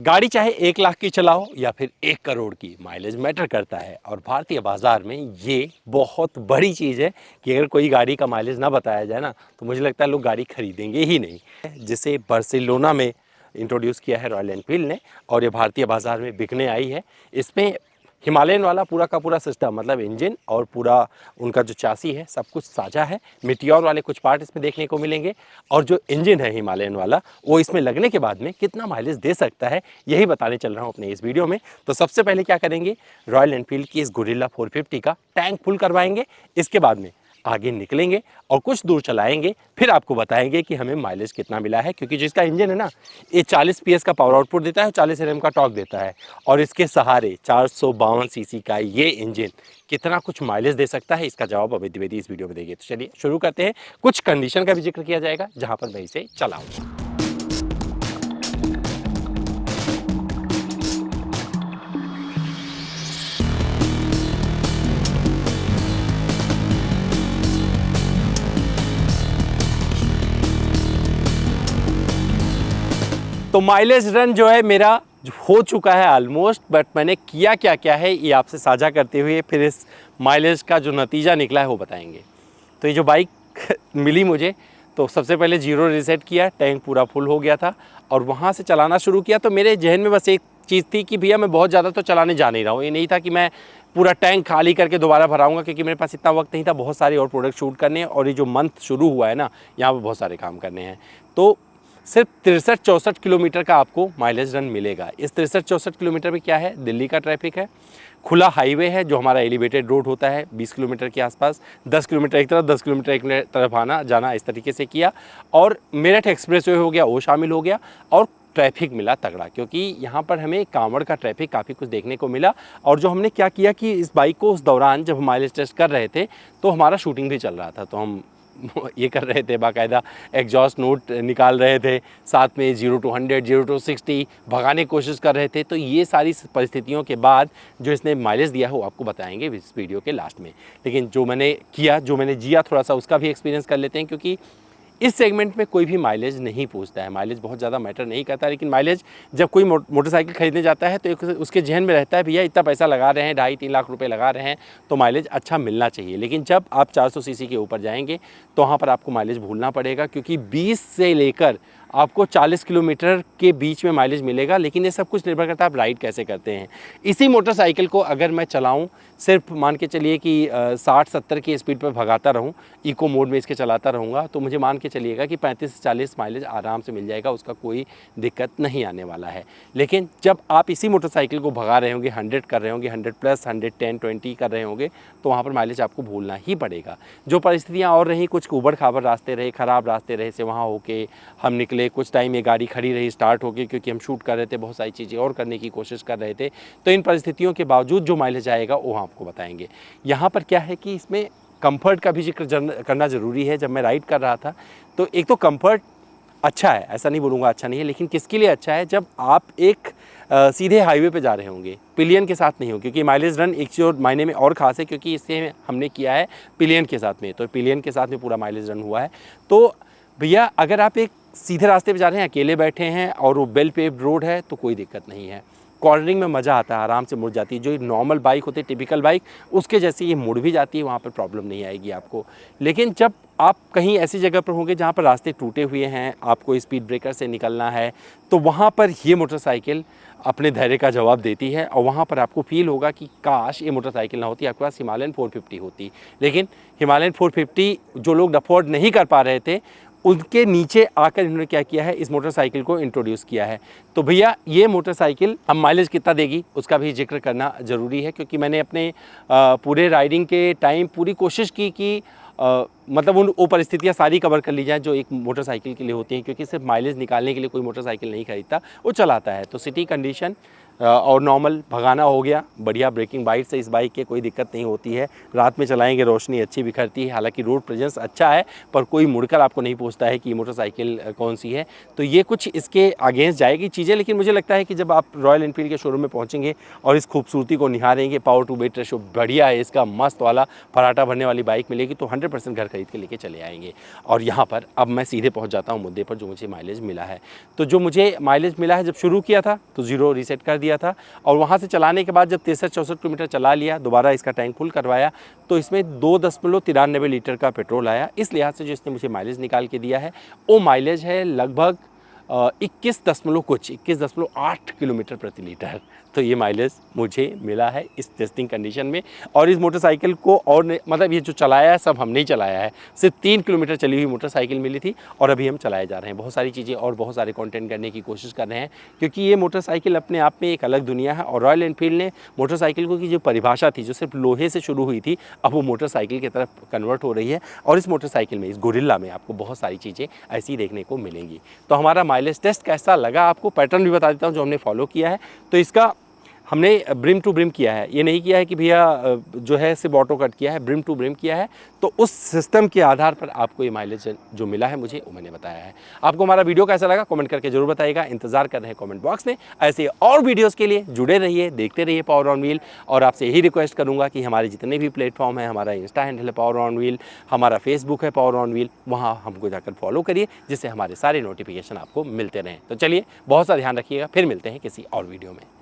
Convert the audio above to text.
गाड़ी चाहे 1 लाख की चलाओ या फिर 1 करोड़ की, माइलेज मैटर करता है। और भारतीय बाजार में ये बहुत बड़ी चीज़ है कि अगर कोई गाड़ी का माइलेज ना बताया जाए ना, तो मुझे लगता है लोग गाड़ी खरीदेंगे ही नहीं। जिसे बार्सिलोना में इंट्रोड्यूस किया है रॉयल एनफील्ड ने, और ये भारतीय बाजार में बिकने आई है। इसमें हिमालयन वाला पूरा का पूरा सिस्टम, मतलब इंजन और पूरा उनका जो चासी है, सब कुछ साझा है। मिटियोर वाले कुछ पार्ट इसमें देखने को मिलेंगे, और जो इंजन है हिमालयन वाला, वो इसमें लगने के बाद में कितना माइलेज दे सकता है, यही बताने चल रहा हूँ अपने इस वीडियो में। तो सबसे पहले क्या करेंगे, रॉयल एनफील्ड की इस गुरिल्ला 450 का टैंक फुल करवाएंगे। इसके बाद में आगे निकलेंगे और कुछ दूर चलाएंगे, फिर आपको बताएंगे कि हमें माइलेज कितना मिला है। क्योंकि जिसका इंजन है ना, ये 40 PS का पावर आउटपुट देता है, 40 Nm का टॉर्क देता है, और इसके सहारे 452 सीसी का ये इंजन कितना कुछ माइलेज दे सकता है, इसका जवाब अभी द्विवेदी इस वीडियो में देंगे। तो चलिए शुरू करते हैं। कुछ कंडीशन का भी जिक्र किया जाएगा जहां पर मैं इसे चलाऊंगा। तो माइलेज रन जो है मेरा हो चुका है ऑलमोस्ट, बट मैंने किया क्या क्या है ये आपसे साझा करते हुए फिर इस माइलेज का जो नतीजा निकला है वो बताएंगे। तो ये जो बाइक मिली मुझे, तो सबसे पहले जीरो रिसेट किया, टैंक पूरा फुल हो गया था और वहाँ से चलाना शुरू किया। तो मेरे जहन में बस एक चीज़ थी कि भैया मैं बहुत ज़्यादा तो चलाने जा नहीं रहा हूँ। ये नहीं था कि मैं पूरा टैंक खाली करके दोबारा भराऊंगा, क्योंकि मेरे पास इतना वक्त नहीं था, बहुत सारे और प्रोडक्ट शूट करने हैं, और ये जो मंथ शुरू हुआ है ना, यहाँ पर बहुत सारे काम करने हैं। तो सिर्फ 63-64 किलोमीटर का आपको माइलेज रन मिलेगा। इस 63-64 किलोमीटर में क्या है, दिल्ली का ट्रैफिक है, खुला हाईवे है जो हमारा एलिवेटेड रोड होता है, 20 किलोमीटर के आसपास, 10 किलोमीटर एक तरफ 10 किलोमीटर एक तरफ आना जाना, इस तरीके से किया। और मेरठ एक्सप्रेसवे हो गया, वो शामिल हो गया। और ट्रैफिक मिला तगड़ा, क्योंकि यहाँ पर हमें कांवड़ का ट्रैफिक काफ़ी कुछ देखने को मिला। और जो हमने क्या किया कि इस बाइक को उस दौरान जब हम माइलेज टेस्ट कर रहे थे, तो हमारा शूटिंग भी चल रहा था, तो हम ये कर रहे थे, बाकायदा एग्जॉस्ट नोट निकाल रहे थे, साथ में 0 to 100 0 to 60 भगाने की कोशिश कर रहे थे। तो ये सारी परिस्थितियों के बाद जो इसने माइलेज दिया है वो आपको बताएंगे इस वीडियो के लास्ट में। लेकिन जो मैंने किया, जो मैंने जिया, थोड़ा सा उसका भी एक्सपीरियंस कर लेते हैं। क्योंकि इस सेगमेंट में कोई भी माइलेज नहीं पूछता है, माइलेज बहुत ज़्यादा मैटर नहीं करता। लेकिन माइलेज जब कोई मोटरसाइकिल खरीदने जाता है तो एक उसके जहन में रहता है, भैया इतना पैसा लगा रहे हैं, 2.5-3 लाख रुपए लगा रहे हैं, तो माइलेज अच्छा मिलना चाहिए। लेकिन जब आप 400 सीसी के ऊपर जाएंगे तो वहाँ पर आपको माइलेज भूलना पड़ेगा, क्योंकि 20 से लेकर आपको 40 किलोमीटर के बीच में माइलेज मिलेगा। लेकिन ये सब कुछ निर्भर करता है आप राइड कैसे करते हैं। इसी मोटरसाइकिल को अगर मैं चलाऊं, सिर्फ मान के चलिए कि 60-70 की स्पीड पर भगाता रहूं, इको मोड में इसके चलाता रहूँगा, तो मुझे मान के चलिएगा कि 35 से 40 माइलेज आराम से मिल जाएगा, उसका कोई दिक्कत नहीं आने वाला है। लेकिन जब आप इसी मोटरसाइकिल को भगा रहे होंगे, 100 कर रहे होंगे, 100+, 110-20 कर रहे होंगे, तो वहाँ पर माइलेज आपको भूलना ही पड़ेगा। जो परिस्थितियाँ और रहीं, कुछ ऊबड़ खाबड़ रास्ते रहे, ख़राब रास्ते रहे, से वहाँ होके हम निकले, कुछ टाइम ये गाड़ी खड़ी रही, स्टार्ट होके, क्योंकि हम शूट कर रहे थे, बहुत सारी चीज़ें और करने की कोशिश कर रहे थे। तो इन परिस्थितियों के बावजूद जो माइलेज आएगा वो आपको बताएंगे। यहाँ पर क्या है कि इसमें कंफर्ट का भी जिक्र करना ज़रूरी है। जब मैं राइड कर रहा था तो एक तो कंफर्ट अच्छा है, ऐसा नहीं बोलूँगा अच्छा नहीं है, लेकिन किसके लिए अच्छा है, जब आप एक सीधे हाईवे पे जा रहे होंगे, पिलियन के साथ नहीं हो। क्योंकि माइलेज रन एक चीज़ मायने में और ख़ास है, क्योंकि इससे हमने किया है पिलियन के साथ में, तो पिलियन के साथ में पूरा माइलेज रन हुआ है। तो भैया अगर आप एक सीधे रास्ते पे जा रहे हैं, अकेले बैठे हैं और वो वेल पेव्ड रोड है, तो कोई दिक्कत नहीं है। कॉर्नरिंग में मज़ा आता है, आराम से मुड़ जाती है। जो नॉर्मल बाइक होती है, टिपिकल बाइक, उसके जैसे ये मुड़ भी जाती है, वहाँ पर प्रॉब्लम नहीं आएगी आपको। लेकिन जब आप कहीं ऐसी जगह पर होंगे जहाँ पर रास्ते टूटे हुए हैं, आपको स्पीड ब्रेकर से निकलना है, तो वहाँ पर ये मोटरसाइकिल अपने धैर्य का जवाब देती है। और वहाँ पर आपको फील होगा कि काश ये मोटरसाइकिल ना होती, आपके पास हिमालयन 450 होती। लेकिन हिमालयन 450 जो लोग अफोर्ड नहीं कर पा रहे थे, उनके नीचे आकर इन्होंने क्या किया है, इस मोटरसाइकिल को इंट्रोड्यूस किया है। तो भैया ये मोटरसाइकिल हम माइलेज कितना देगी उसका भी जिक्र करना ज़रूरी है। क्योंकि मैंने अपने पूरे राइडिंग के टाइम पूरी कोशिश की कि मतलब वो परिस्थितियाँ सारी कवर कर ली जाए जो एक मोटरसाइकिल के लिए होती हैं। क्योंकि सिर्फ माइलेज निकालने के लिए कोई मोटरसाइकिल नहीं खरीदता, वो चलाता है। तो सिटी कंडीशन, और नॉर्मल भगाना हो गया। बढ़िया ब्रेकिंग बाइट से इस बाइक के कोई दिक्कत नहीं होती है। रात में चलाएंगे रोशनी अच्छी बिखरती है। हालांकि रोड प्रेजेंस अच्छा है, पर कोई मुड़कर आपको नहीं पूछता है कि ये मोटरसाइकिल कौन सी है। तो ये कुछ इसके अगेंस्ट जाएगी चीज़ें, लेकिन मुझे लगता है कि जब आप रॉयल एनफील्ड के शोरूम में पहुँचेंगे और इस खूबसूरती को निहारेंगे, पावर टू वेट रेशो बढ़िया है इसका, मस्त वाला पराठा भरने वाली बाइक मिलेगी, तो 100% घर खरीद के लेके चले आएंगे। और यहाँ पर अब मैं सीधे पहुँच जाता हूँ मुद्दे पर, जो मुझे माइलेज मिला है। तो जो मुझे माइलेज मिला है, जब शुरू किया था तो 0 रीसेट कर दिया था, और वहाँ से चलाने के बाद जब 63-64 किलोमीटर चला लिया, दोबारा इसका टैंक फुल करवाया, तो इसमें 2.93 लीटर का पेट्रोल आया। इस लिहाज से जो इसने मुझे माइलेज निकाल के दिया है, वो माइलेज है लगभग 21.8 किलोमीटर प्रति लीटर। तो ये माइलेज मुझे मिला है इस टेस्टिंग कंडीशन में। और इस मोटरसाइकिल को मतलब ये जो चलाया है सब हमने ही चलाया है। सिर्फ 3 किलोमीटर चली हुई मोटरसाइकिल मिली थी, और अभी हम चलाए जा रहे हैं। बहुत सारी चीज़ें और बहुत सारे कंटेंट करने की कोशिश कर रहे हैं, क्योंकि ये मोटरसाइकिल अपने आप में एक अलग दुनिया है। और रॉयल एनफील्ड ने मोटरसाइकिल को की जो परिभाषा थी, जो सिर्फ लोहे से शुरू हुई थी, अब वो मोटरसाइकिल की तरफ कन्वर्ट हो रही है। और इस मोटरसाइकिल में, इस गोरिल्ला में, आपको बहुत सारी चीज़ें ऐसी देखने को मिलेंगी। तो हमारा माइलेज टेस्ट कैसा लगा आपको, पैटर्न भी बता देता हूँ जो हमने फॉलो किया है। तो इसका हमने ब्रिम टू ब्रिम किया है, ये नहीं किया है कि भैया जो है सिर्फ ऑटो कट किया है, ब्रिम टू ब्रिम किया है। तो उस सिस्टम के आधार पर आपको ये माइलेज जो मिला है मुझे, वो मैंने बताया है। आपको हमारा वीडियो कैसा लगा कमेंट करके जरूर बताइएगा। इंतजार कर रहे हैं कमेंट बॉक्स में। ऐसे और वीडियोज़ के लिए जुड़े रहिए, देखते रहिए पावर ऑन व्हील। और आपसे यही रिक्वेस्ट करूँगा कि हमारे जितने भी प्लेटफॉर्म है, हमारा इंस्टा हैंडल है पावर ऑन व्हील, हमारा फेसबुक है पावर ऑन व्हील, वहाँ हमको जाकर फॉलो करिए, जिससे हमारे सारे नोटिफिकेशन आपको मिलते रहें। तो चलिए, बहुत सा ध्यान रखिएगा, फिर मिलते हैं किसी और वीडियो में।